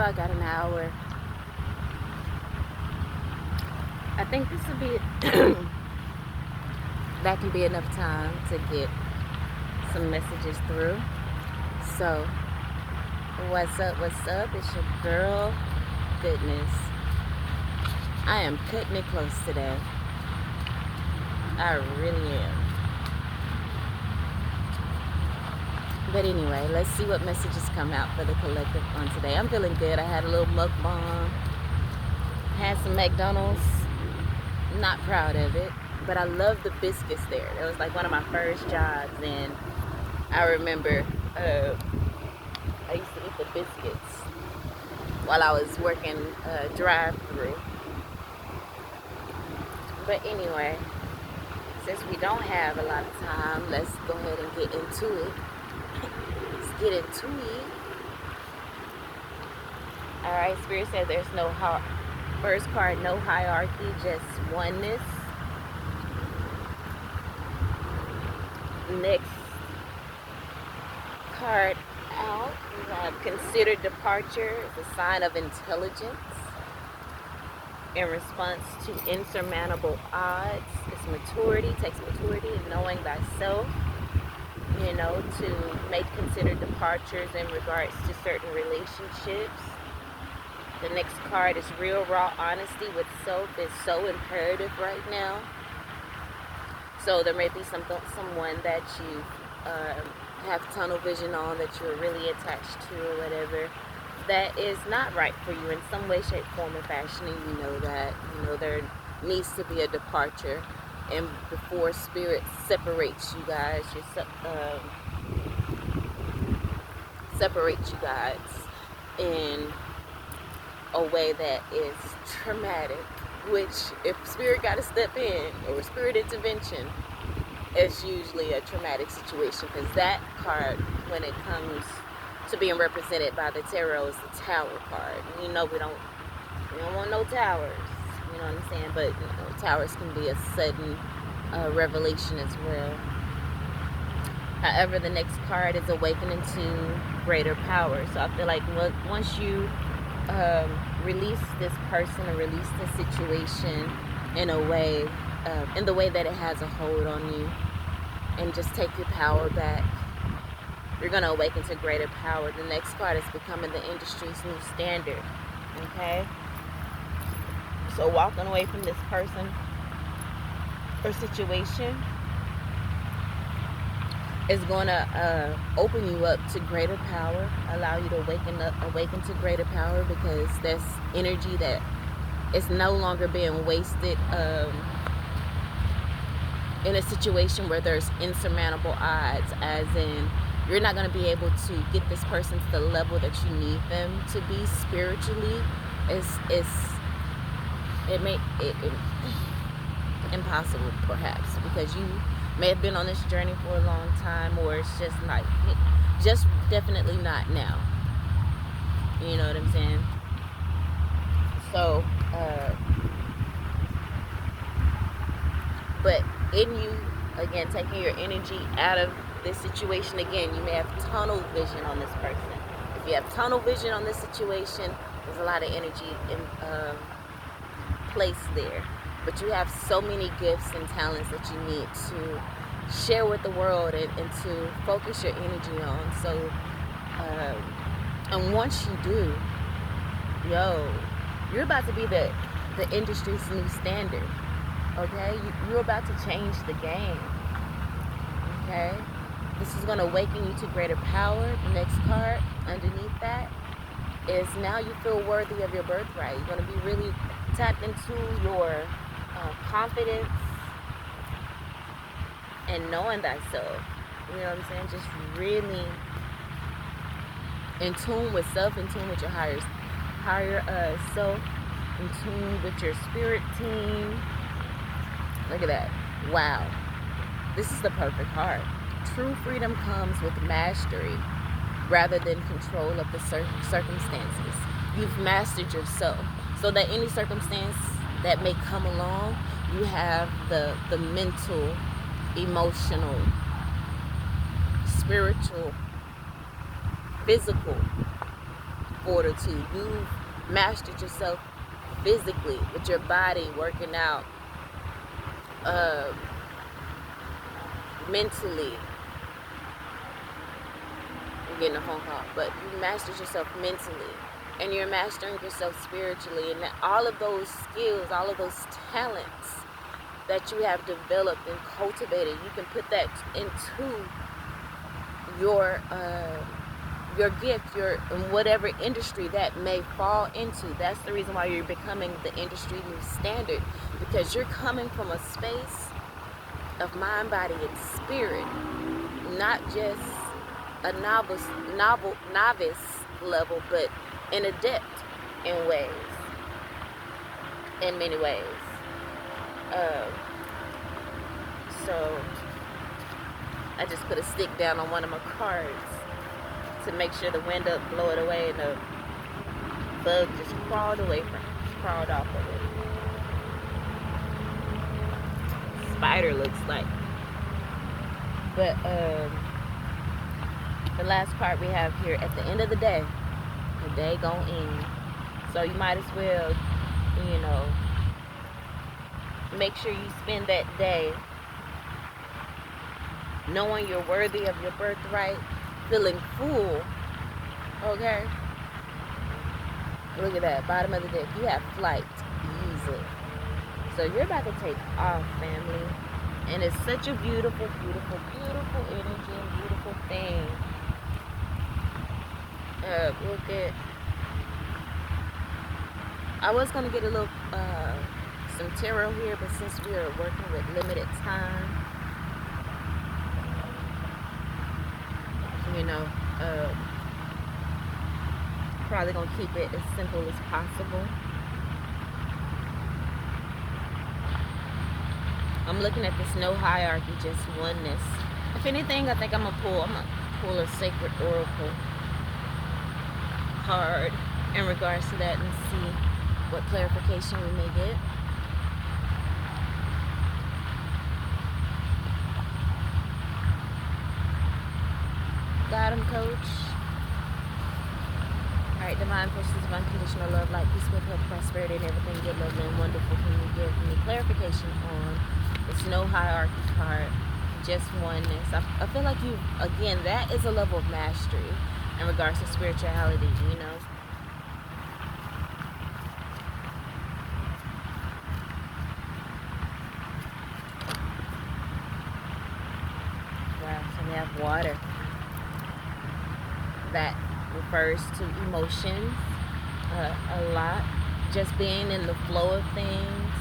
I got an hour. I think this will be that can be enough time to get some messages through. So, what's up? What's up? It's your girl. Goodness, I am cutting it close today. I really am. But anyway, let's see what messages come out for the collective on today. I'm feeling good. I had a little mukbang, had some McDonald's. Not proud of it, but I love the biscuits there. That was like one of my first jobs, and I remember I used to eat the biscuits while I was working drive-through. But anyway, since we don't have a lot of time, let's go ahead and get into it. Let's get into it. Alright, Spirit said there's no first card, no hierarchy, just oneness. Next card out, we have considered departure as a sign of intelligence in response to insurmountable odds. It's maturity, takes maturity in knowing thyself, to make considered departures in regards to certain relationships. The next card is real, raw honesty with self is so imperative right now. So there may be someone that you have tunnel vision on, that you're really attached to or whatever, that is not right for you in some way, shape, form, or fashion. And you know that, there needs to be a departure. And before Spirit separates you guys, separates you guys in a way that is traumatic, which if Spirit got to step in, or Spirit intervention, it's usually a traumatic situation, because that card, when it comes to being represented by the tarot, is the Tower card. We don't want no towers, you know what I'm saying? But towers can be a sudden revelation as well. However, the next card is awakening to greater power. So I feel like once you release this person or release this situation in a way, in the way that it has a hold on you, and just take your power back, you're going to awaken to greater power. The next card is becoming the industry's new standard. Okay? So walking away from this person or situation is going to open you up to greater power, allow you to awaken to greater power, because there's energy that is no longer being wasted in a situation where there's insurmountable odds, as in you're not going to be able to get this person to the level that you need them to be spiritually. It impossible perhaps, because you may have been on this journey for a long time, or it's just definitely not now. You know what I'm saying? So, but in you, again, taking your energy out of this situation, again, you may have tunnel vision on this person. If you have tunnel vision on this situation, there's a lot of energy in place there. But you have so many gifts and talents that you need to share with the world and to focus your energy on. So, and once you do, you're about to be the industry's new standard. Okay? You're about to change the game. Okay? This is going to awaken you to greater power. The next card underneath that is now you feel worthy of your birthright. You're going to be really tapped into your confidence and knowing thyself. You know what I'm saying? Just really in tune with self, in tune with your higher self, in tune with your spirit team. Look at that. Wow. This is the perfect card. True freedom comes with mastery rather than control of the circumstances. You've mastered yourself, so that any circumstance that may come along, you have the mental, emotional, spiritual, physical fortitude. You've mastered yourself physically with your body working out, mentally. I'm getting a phone call, but you mastered yourself mentally, and you're mastering yourself spiritually, and all of those skills, all of those talents that you have developed and cultivated, you can put that into your gift, in whatever industry that may fall into. That's the reason why you're becoming the industry new standard, because you're coming from a space of mind, body, and spirit, not just a novice level, but an adept in many ways. So I just put a stick down on one of my cards to make sure the wind up, blow it away, and the bug just crawled off of it. Spider looks like. But the last part we have here, at the end of the day gon' end. So you might as well, make sure you spend that day knowing you're worthy of your birthright, feeling full. Okay? Look at that, bottom of the deck. You have flight, easy. So you're about to take off, family. And it's such a beautiful, beautiful, beautiful energy and beautiful thing. Look at, I was going to get a little, some tarot here, but since we are working with limited time, probably going to keep it as simple as possible. I'm looking at this no hierarchy, just oneness. If anything, I think I'm gonna pull a sacred oracle card in regards to that and see what clarification we may get. Got him, coach. Alright, divine forces of unconditional love, light, peace, good health, prosperity, and everything good, lovely, and wonderful. Can you give me clarification on this no hierarchy card, just oneness? I feel like again, that is a level of mastery in regards to spirituality, Wow, so we have water. That refers to emotions a lot, just being in the flow of things.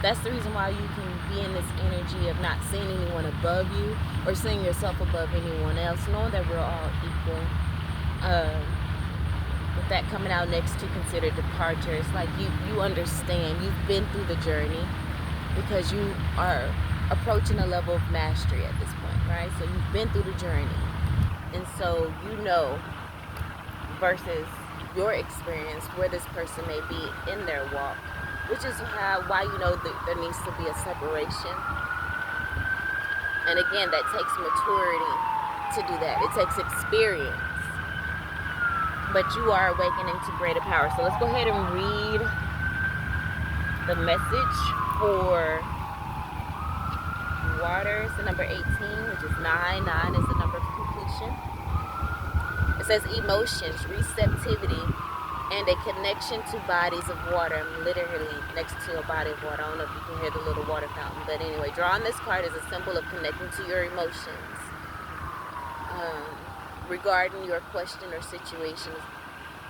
That's the reason why you can be in this energy of not seeing anyone above you or seeing yourself above anyone else, knowing that we're all equal. With that coming out next to consider departure, it's like you understand, you've been through the journey, because you are approaching a level of mastery at this point, right? So you've been through the journey, and so versus your experience, where this person may be in their walk, which is why that there needs to be a separation. And again, that takes maturity to do that. It takes experience. But you are awakening to greater power. So let's go ahead and read the message for water. It's the number 18, which is 9. 9 is the number of completion. It says emotions, receptivity, and a connection to bodies of water. I'm literally next to a body of water. I don't know if you can hear the little water fountain. But anyway, drawing this card is a symbol of connecting to your emotions. Regarding your question or situations,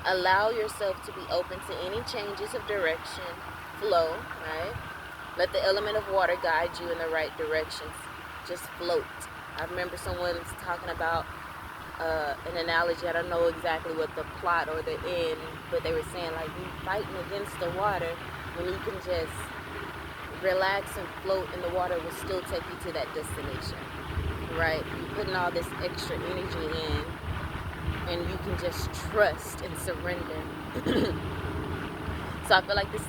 allow yourself to be open to any changes of direction, flow, right? Let the element of water guide you in the right directions. Just float. I remember someone talking about an analogy. I don't know exactly what the plot or the end, but they were saying, like, you fighting against the water when you can just relax and float, and the water will still take you to that destination, right? You're putting all this extra energy in, and you can just trust and surrender. So I feel like this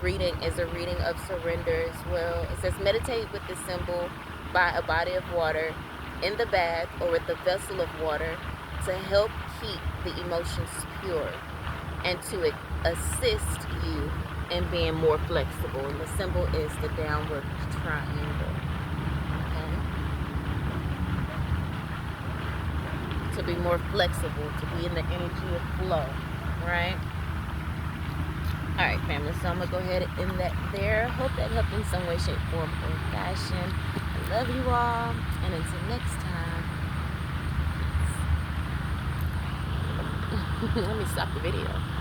reading is a reading of surrender as well. It says, meditate with this symbol by a body of water, in the bath, or with a vessel of water to help keep the emotions pure. and to assist you in being more flexible. And the symbol is the downward triangle. Okay? To be more flexible, to be in the energy of flow, right? All right, family, so I'm going to go ahead and end that there. Hope that helped in some way, shape, form, or fashion. I love you all, and until next time, let me stop the video.